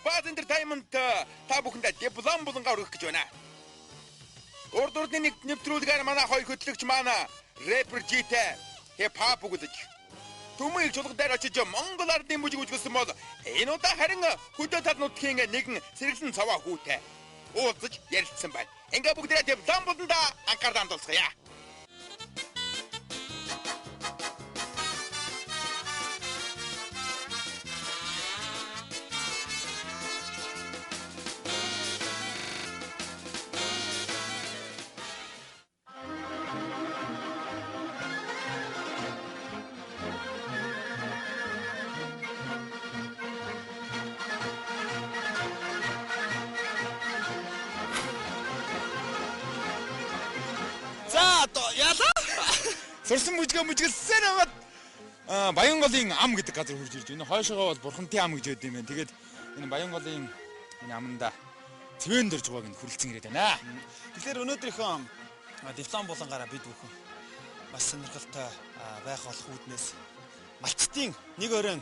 Buzz Entertainment та бүхэндээ диплом булангаа өргөх гэж байна. Урд урдны нэвтрүүлгээр манай хоёр хөтлөгч манай рэпер Житэй хип-хоп үгэлж Түмэн чуулган дээр очиж Монгол ардын мужиг үзүүлсэн бол энэ удаа харин хөдөө тал нутгийн нэгэн сэргэлэн цаваа хүүтэй уулзаж ярилцсан байна. Ингээ бүгдээ диплом буланда анхаарал хандуулцгаая. Сурсан мужиглсэн аваад Баянголын ам гэдэг газар хурж ирж байна. Хойшоогоо бол Бурхантай ам гэж яддаг юм байна. Тэгээд энэ Баянголын энэ аманда Цэвэн дөрж байгааг нь хүрлцэн ирээд байна. Тэгэхээр өнөөдрийнхөө диплом булангаараа бид бүхэн бас сонирхолтой байх болох үүднээс малчтын нэг өрөө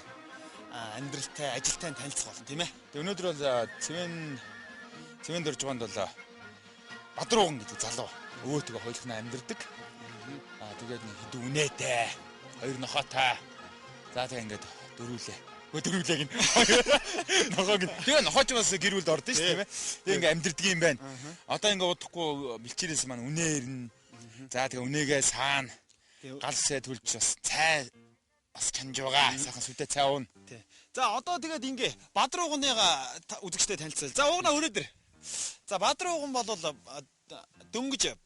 амьдралтай, ажилтай танилцах болно тийм ээ. Тэгээд өнөөдөр бол Цэвэн дөрж байгаанд бол Бадрууган гэдэг залуу өөтгөө хойлохноо амьдэрдэг. Тэгээд нэг хэд үнэтэй, хоёр нохотой. За тэгээ ингээд дөрүүлээ. Дөрүүлээ гин. Нохог. Тэгээ нохооч бас гэр бүлд ордон шүү тийм ээ. Тэгээ ингээд амьдэрдэг юм байна. Одоо ингээд удахгүй бэлчээрээс маань үнэ ирнэ. За тэгээ үнэгээ саана. Галсаа төлж бас цай бас чанж байгаа. Сайхан сүдэ цай уун. Тий. За одоо тэгээд ингээ Бадрууганыга үзэгчтэй танилцал. За уугна өрөөдөр. За Бадрууган бол дөнгөж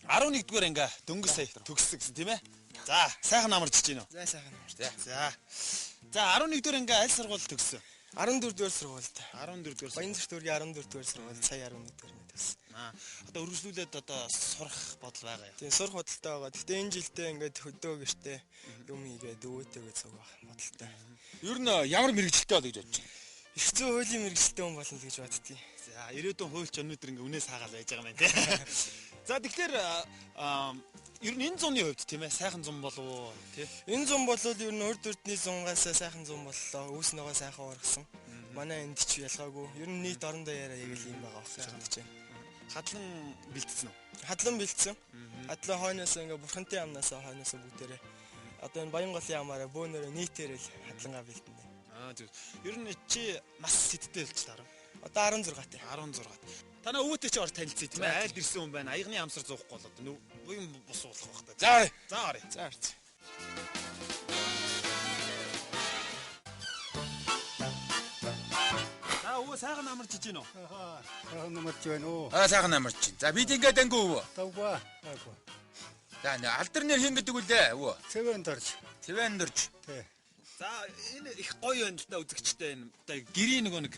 11-р анги дөнгөж сая төгссөн гэсэн тийм ээ. За сайхан амарч чинь үү? За сайхан амарч. За 11-р анги аль сургуульд төгссөн? 14-р сургуульд. 14-р. Баянзүрт дүүргийн 14-р сургуульд сая 11-р төгссөн. Одоо үргэлжлүүлээд одоо сурах бодол байгаа юм. Тийм сурах бодолтой байгаа. Гэхдээ энэ жилдээ ингээд хөдөө гэртээ юм хийгээд өвөөтэйгээ цуг байх бодолтой. Ер нь ямар мэрэгжилтэй бол гэж бодож байна? Их зүй хуулийн мэрэгжилтэй хүн болно л гэж боддгийг. За ирээдүйн хуульч өнөөдөр ингээ үнээс хаагаал байж байгаа юм байна тий. За тэгэхээр ер нь энэ зуны хувьд тийм ээ сайхан зун болов уу тий? Энэ зун бол ер нь урд урдны зунгаас сайхан зун боллоо. Үүс ногоо сайхан ургасан. Манай энд ч ялгаагүй. Ер нь нийт орондоо яриа яг л юм байгаа байх гэж байна. Хадлан бэлдсэн үү? Хадлан бэлдсэн. Хадлан хойноос ингээ бурхантай амнаас хойноос бүгдээрээ одоо энэ Баянголын амаараа бөөнөрөө нийтээр л хадлангаа бэлдэнэ. Зүг. Ер нь чи нас сэттэй болч таарав. Одоо 16-тай. 16. Танаа өвөтэй чи ор танилцъя тийм ээ. Айлд ирсэн хүн байна. Аягны амсар зуухгүй болоод юм бус уулах байх та. За орё. За орё. Өвөө сайхан амарч чинь үү? Сайхан амарч байна уу? Сайхан амарч чинь. За бид ингээд ангөө өвөө. Тавгаа. За алдар нэр хин гэдэг үлээ өвөө. Цэвэн дөрж. Цэвэн дөрж. Тий. За энэ их гоё байна л та үзэгчтэй энэ. Одоо гэрийн нөгөө нэг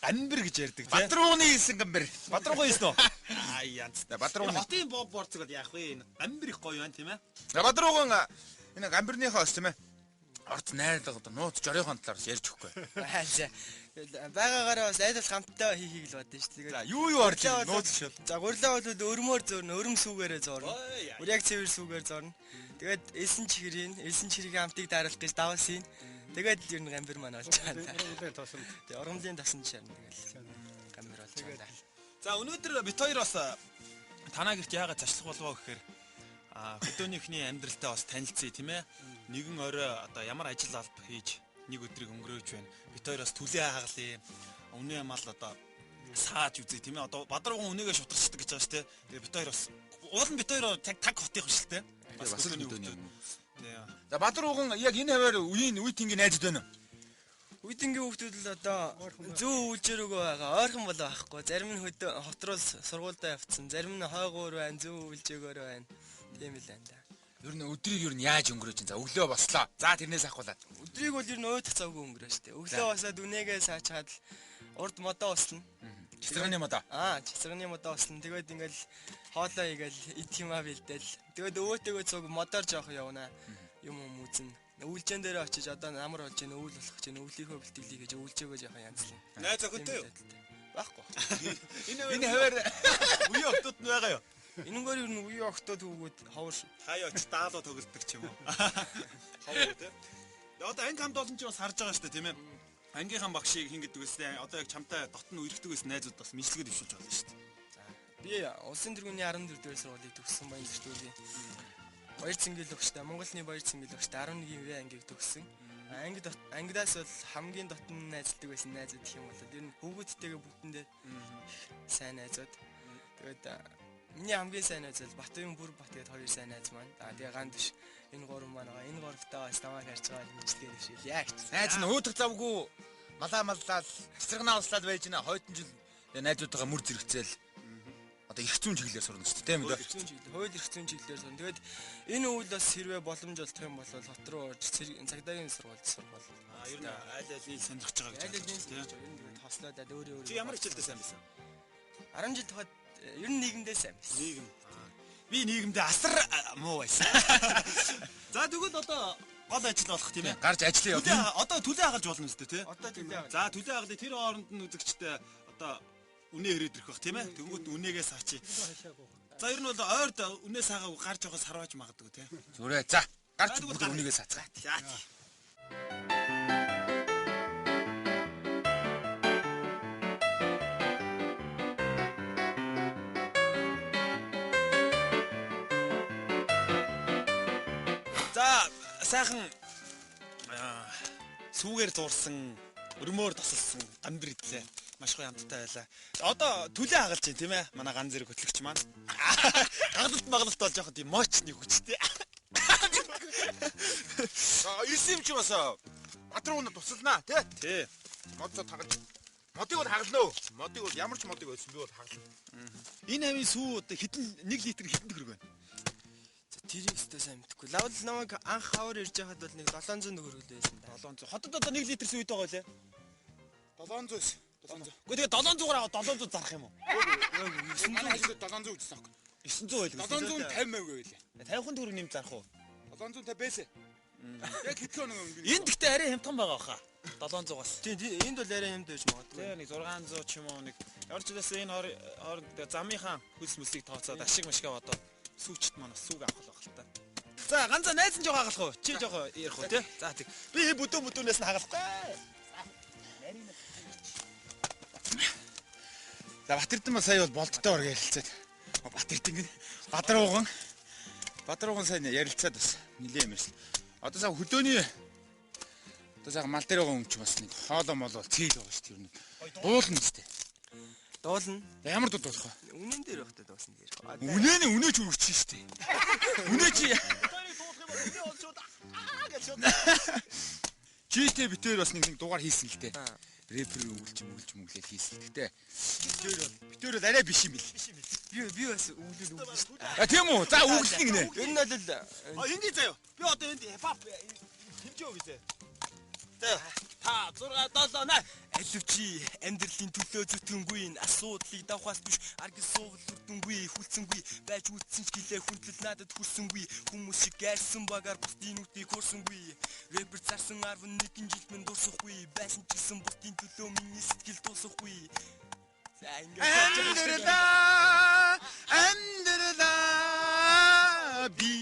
гамбэр гэж ярьдаг тий. Бадрууганы хийсэн гамбэр. Бадрууган хийсэн үү? Аа янзтай. Бадрууган. Хотын боб борцгол яах вэ? Энэ гамбэр их гоё байна тийм ээ. Бадрууган энэ гамбэрнийхоос тийм ээ. Орц найрлага одоо нууц жорийнхоо талаар ярьж өгөхгүй. За байгаагаараа бас айдал хамтдаа хийхийг л бодсон шүү дээ. За юу орж нууц шил. За гурлаа бол өрмөр зөрнө, өрөм сүгээрээ зорно. Үряг цэвэр сүгээр зорно. Тэгээд элсэн чихрийн, элсэн чихрийн хамтыг даралах гэж давсан. Тэгээд л ер нь гамбэр маань болж байгаа. Ургамлын тосон. Тэгээд ургамлын тосон шарна тэгэл. Гамбэр болж байгаа. За өнөөдөр бит хоёр бас танаа гэрт яагаад зашлах болов гэхээр хөдөөнийхний амьдралтай бас танилцъя тийм ээ. Нэгэн орой одоо ямар ажил алба хийж нэг өдрийг өнгөрөөж байна. Бит хоёроос түлээ хагалъя. Үнэ мал одоо сааж үзье тийм ээ. Одоо Бадрууган үнэгээ шударчдаг гэж байгаа шүү дээ. Тэгээ бит хоёр бас уул нь бит хоёр таг хотын хөшөлтэй. Бас хөдөөний. Тий. За Бадрууган яг энэ хаваар үеийн үеийнгийн найзууд байна. Үеийнгийн хүмүүс л одоо зүү үйлжээрөөгөө байгаа. Ойрхон болоо байхгүй. Зарим нь хөдөө хот руу сургуультай явцсан. Зарим нь хойгуур байна, зүү үйлжээгөр байна. Тийм л байна да. Ер нь өдрийг ер нь яаж өнгөрөөж чинь за өглөө бослоо. За тэрнээс ахуулаад. Өдрийг бол ер нь өөдөх завгүй өнгөрөө штэ. Өглөө босоод үнээгээ саачаад урд модоо услана. Цэцэргэний модоо. Цэцэргэний модоо услана. Тэгээд ингээл хоолоо игээл ит юмаа бэлдээл. Тэгээд өвөөтэйгээ цуг модоор жоох явна. Юм үзэн. Үүлжэн дээр очиж одоо намар болж ийн өвөл болох чинь өвлийнхөө бэлтгэлийг гэж өвлжөөгөө жоохон янзлна. Найз охинтой юу? Байхгүй. Энэ хавар үе октод нь байгаа юу? Энэгээр юу нэг үе октод хүүгүүд ховор хаяа ч даалуу тоглодог ч юм уу. Ховор тий. Одоо анги хамт олон ч бас харж байгаа шүү дээ тийм ээ. ангийнхан багшийг хин гэдэг үстэй одоо яг чамтай дотн үерхдэг ус найзууд бас мэдлэгэд өвшүүлж болно шүү дээ. Би улсын тэргүүний 14 дугаар сургуулийг төгссөн баян зэртүүлийн баяр цэнгэл өгчтэй Монголны баяр цэнгэл өгчтэй 11-ийн В ангийг төгссөн. Ангидаас бол хамгийн дотн найзлдаг байсан найзууд гэх юм бол ер нь хүүгүүдтэйгээ бүгдэндээ сайн найзууд. Тэгээд миний хамгийн сайн найз бол Батбаян бүр бат гэдэг хоёр сайн найз маань. Тэгээ ганд биш энэ гурван маань байгаа. Энэ гуравтаа бас намайг харж байгаа мэдлэгээр дэвшил. Яг ч Найз нь өөдөх завгүй малаалал цэцэргнаа услаад байж гинэ. Хойдон жил найзуудтайгаа мөр зэрэгцээл одоо эрх зүйн чиглэлээр сурна шүү дээ тийм үү? Хууль эрх зүйн чиглэлээр сурна. Тэгээд энэ үйл бас хэрвээ боломж олдох юм бол хот руу орж цагдаагийн сургуульд сурах бол. Ер нь аль алийг сонирхож байгаа гэж. Аль алийг сонирхож байгаа. Ер нь тэгээд тослоод өөрөө. Чи ямар хичээлдээ сайн байсан? 10 жил тохиод ер нь нийгэмдээ сайн байсан. Нийгэм. Би нийгэмдээ асар муу байсан. За тэгвэл одоо гол ажил болох тийм ээ. Гарч ажиллая яваа. Одоо төлөө хагалж болно үстэй тий. Одоо төлөө хагалж. За төлөө хагалыг тэр хооронд нь үзэгчтэй одоо үнэ ирээд ирэх бах тийм ээ. Тэнгүүт үнэгээ саачи. За ер нь бол ойрд үнэ саагаа гарч явахаас харваж магадгүй тий. Зүрээ. За гарч бүгд үнэгээ саацгаа. За сайхан сүүгээр зурсан, өрмөөр тосолсон гамбир идлээ. Маш гоё амттай байлаа. Одоо төлөө хагалж байна тийм ээ. Манай ган зэрэг хөтлөгч маань. Хагалт магалт болж яхад тийм моочны хүчтэй. Ирсэн юм чи бас Батруунд тусалнаа тий. Модцоо тагалж. Модыг бол хагална уу? Модыг бол ямар ч модыг байсан би бол хагална. Энэ хавийн сүү одоо хэдэн 1 литр хэдэн төгрөг байна? Тэрийг өстэй сайн мэдгүй. Лавл намайг анх хавар ирж байхад бол нэг 700 төгрөг байсан да. 700. Хотод одоо 1 литр сүү байгаа лээ. 700. Гэхдээ 700-аар аваад 700 зарах юм уу? 900 700 гэсэн аахгүй. 900 байлгүй. 750 байвээ. 50 төгрөг нэмж зарах уу? 750 байсан. Яг хэдхэн хоног өнгөрсөн. Энд гэхдээ арай хямдхан байгаа баха. 700-аас. Тийм энд бол арай хямд байж магадгүй. Тэгээ нэг 600 ч юм уу нэг ямар ч удаас энэ хооронд замынхаа хөлс мөсийг тооцоод ашиг машгаа одоо сүүчт маань сүүг авах л байна л та. За ганцаа найз нь жоо хагалах уу? Чи жоо ярих уу те? За тэг. Би бүдүүнээс нь хагалахгүй. За Батэрдэн бас сая бол болдтой ор ярилцаад. Батэрдэн гин Бадрууган сайн ярилцаад бас нилээ юм ирсэн. Одоо сая хөдөөний одоо сая мал дээр байгаа хүн ч бас нэг хоолоо мол бол цээл байгаа шүү дээ. Дуулна гэжтэй. Дуулна. Ямар дууд болох вэ? Үнэн дээр багтаа дуусна дээр. Үнэ ч өргөч шүү дээ. Үнэ чи Читэй битээр бас нэг дугаар хийсэн л дээ. Рэпер өвлж хийсэн. Гэтэ битээр бол арай биш юм бил. Би бас өвлөл шүү дээ. А тийм үү? За үглэх гинэ. Энэ нь бол ингэ заяа. Би одоо энд хипхоп хэмжээ өгье. За та 6 7 8 Аливчи амьдралын төлөө зүтгэнгүй асуудлыг давхаас биш аргис суувал үрдэнгүй хүлцэнгүй байж үтсэн ч гэлээ хүндлэл надад хүрсэнгүй хүмүүс шиг гайсан багаар бусдын үтийг хөрсөнгүй рэпер зарсан 11 жилд минь дуусахгүй байсан ч гэсэн бусдын төлөө миний сэтгэл дуусахгүй за ингээд амьдралаа би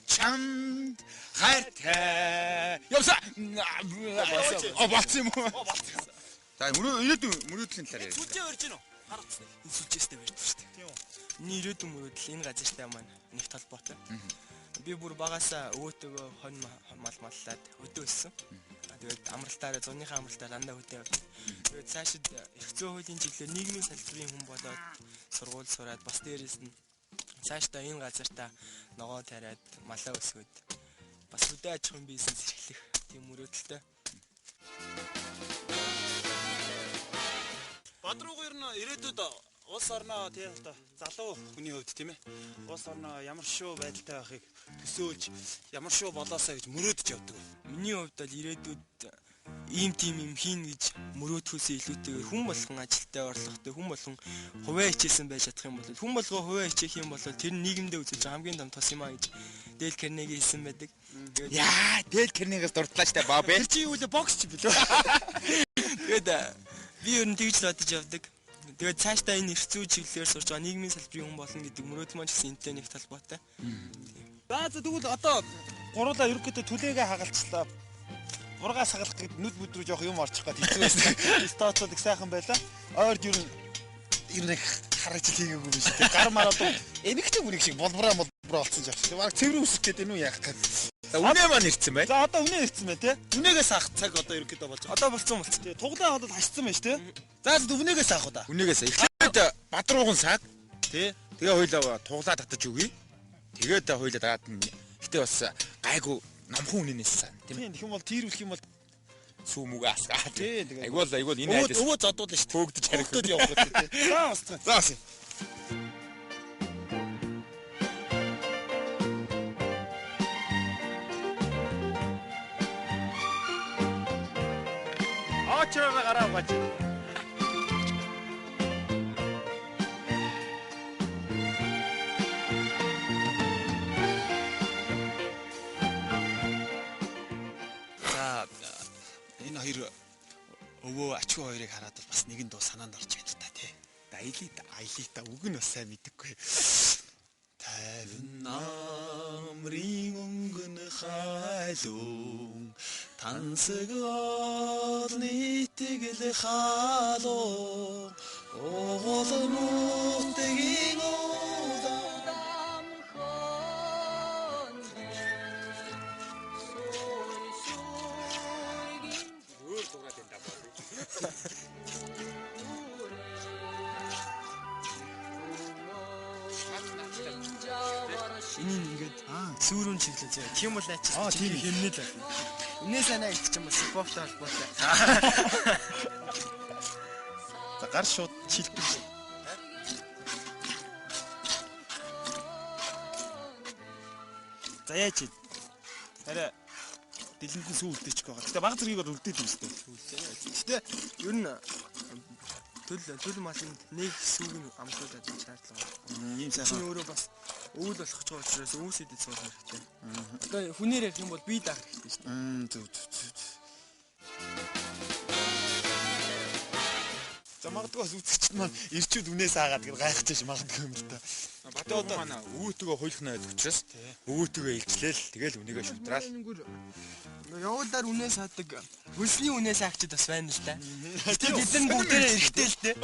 чамд хайртай явса болцсон юм уу? За мөрөөдлийн талаар яриа. Сүлжээ өрж гин үү? Харагдсан. энэ сүлжээстэй барьдаг шүү дээ. Тийм үү. Миний ирээдүйн мөрөөдөл энэ газартай маань нэг толботой. Би бүр багасаа өвөөтөөгөө хонь маллаад өдөө өссөн. Тэгээд амралтаараа зуныхаа амралтаар дандаа өдөө явдаг. Тэгээд цаашид эрх зүйн хуулийн чиглэлээр нийгмийн салбарын хүн болоод сургууль сураад бас дээрээс нь цаашдаа энэ газартаа ногоо тариад малаа өсгөөд бас хөдөө аж ахуйн бизнес эрхлэх тийм мөрөөдөлтэй. Бадрууг ер нь ирээдүйд улс орноо тийм одоо залуу хүний хувьд тийм ээ. Улс орноо ямар шүү байдалтай байхыг төсөөлж ямар шүү болоосаа гэж мөрөөдөж явдаг. Миний хувьд бол ирээдүйд ийм тийм юм хийн гэж мөрөөдөхөөсөө илүүтэйгээр хүн болгон ажилдаа орлоготой хүн болгон хувиа хичээсэн байж чадах юм бол хүн болгоо хувиа хичээх юм бол тэр нийгэмдээ үзэж хамгийн том тос юм а гэж Дэл Карнеги хэлсэн байдаг. Яа, Дэл Карнегиас дурдлаа штэ баа бэ. Тэр чи юу вэ бокс чи билүү? Тэгээд би ер нь тэгж л бодож явдаг. Тэгээд цаашдаа энэ эрх зүй чиглэлээр сурж байгаа нийгмийн салбарын хүн болно гэдэг мөрөөдөл маань ч гэсэн энэтэй нэг талбайтай. За тэгвэл одоо гурлаа ерөнхийдөө түлээгээ хагалцлаа. бургаа сагалах гэд нүд бүд рүү жоох юм орчих гээд хэцүү байсан. Стооцод их сайхан байлаа. Ойрд ер нь харагч хийгээгүй юм шиг. Гар мар одоо эмэгтэй бүрийг шиг болбраа болсон жааш. Баг цэвэр үсэх гээд энэ үү яах гээд. За үнэ маань ирсэн бай. За одоо үнэ ирсэн бай тий. Үнээгээс авах цаг одоо ерөөхдөө болж байгаа. Одоо болцсон тий. Туглаа ходод хашсан байж тий. За үнээгээс авах уу да. Үнээгээс эхлээд бадрууган саад тий. Тэгээ хоёлаа туглаа татаж өгье. Тэгээд хоёлаа дагаад нь гэтээ бас гайгүй номхон үнэнээс сан тийм. Тэгэх юм бол тийрүүлэх юм бол сүүмүгэ асгаа тий. Айгуул энэ айдас өвөө зодуулна шүү. хөөгдөж харих. Хөөгдөд явах гэдэг тий. За устгах. За ус. Очроо гараа угаач. Энэ хоёр өвөө ачуу хоёрыг хараад бол бас нэгэн дуу санаанд орж байна л та тий. Аялита үг нь бас сайн мэдэггүй. Тайван намрын өнгөн хайлуун тансаг олны тэгэл халуун оголнуудгийн удам Ингээд сүүрүүн чиглэж байгаа. Тийм бол ачиж тийм хэмнэл байна. Үнэ санаа их ч юм уу спорттой холбоотой. За гар шууд шилдэг шээ. За яач вэ? Арай дэлгэндэн сүү үлдээчих байгаа. Гэтэ баг зэргийг бол үлдээд юм шүү дээ. Гэтэ ер нь төл малын нэг сүүгийн амтуудад шаардлага. Ийм сайхан. Чинь өөрөө бас өвөл болох ч байгаа учраас өвс идэд суух хэрэгтэй. Одоо хүнээр ярих юм бол бие даах хэрэгтэй шүү дээ. Зөв. За магадгүй бас үзэгчд маань ирчүүд үнээс аагаад гэр гайхаж ш магадгүй юм л та. Бат одоо манай өвөөтгөө хойлох найд учраас өвөөтгөө илчлээл тэгэл үнийгээ шүтраал. Явуулаар үнээс хаадаг хөлсний үнээс аагчид бас байна л та. Гэтэ бид нар бүгдээрээ эрэхтэй л дээ.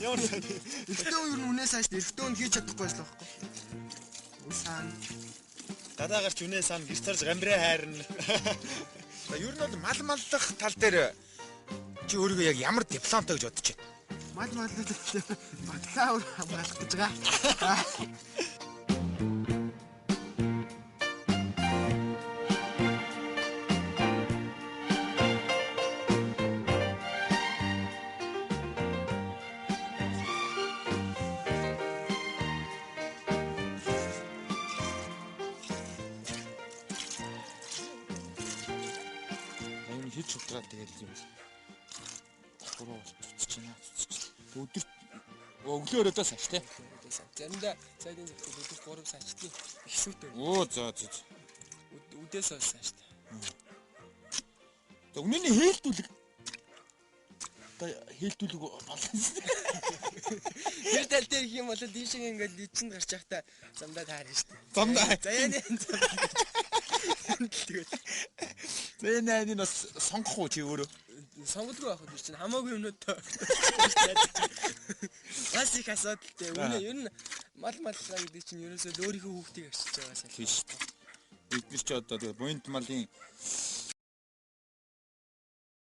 Ямар сайн. Эрэхтэй юу нь үнээс ааш эрэхтэй нь хийж чадахгүй байсан байхгүй. Усаан. Гадаагарч үнээс сан гэрч тарж гамбираа хайрна. За ер нь бол маллах тал дээр чи өөрийгөө яг ямар дипломтой гэж бодож байна? Мал батлаа хамгаалах гэж байгаа. Энэ хийж шутраад тэгэл юм. Гурав цуцч байна. Өдөрт өглөө өрөөдөө саш тий. Заримдаа цайдын зөвхөн өдөрт 3 саачдгийг их сүйтээр. Оо за. Үдээс хойш сааштай. За үнэний хээлтүүлэг. Одоо хээлтүүлэг болсон. Тэр тал дээр их юм бол дийшээ ингээд личэнд гарч явахдаа замдаа таарна шүү дээ. Замдаа. За яа. Тэгээд энэ бас сонгох уу чи өөрөө? Сонголгүй байх үү чинь хамаагүй юмнууд тоо. Бас их асуудалтай. Үнэ ер нь мал гэдэг чинь ерөөсөө өөрийнхөө хүүхдийг арчиж байгаа сайн. Тийш. Бид нар ч одоо тэгээд буйнт малын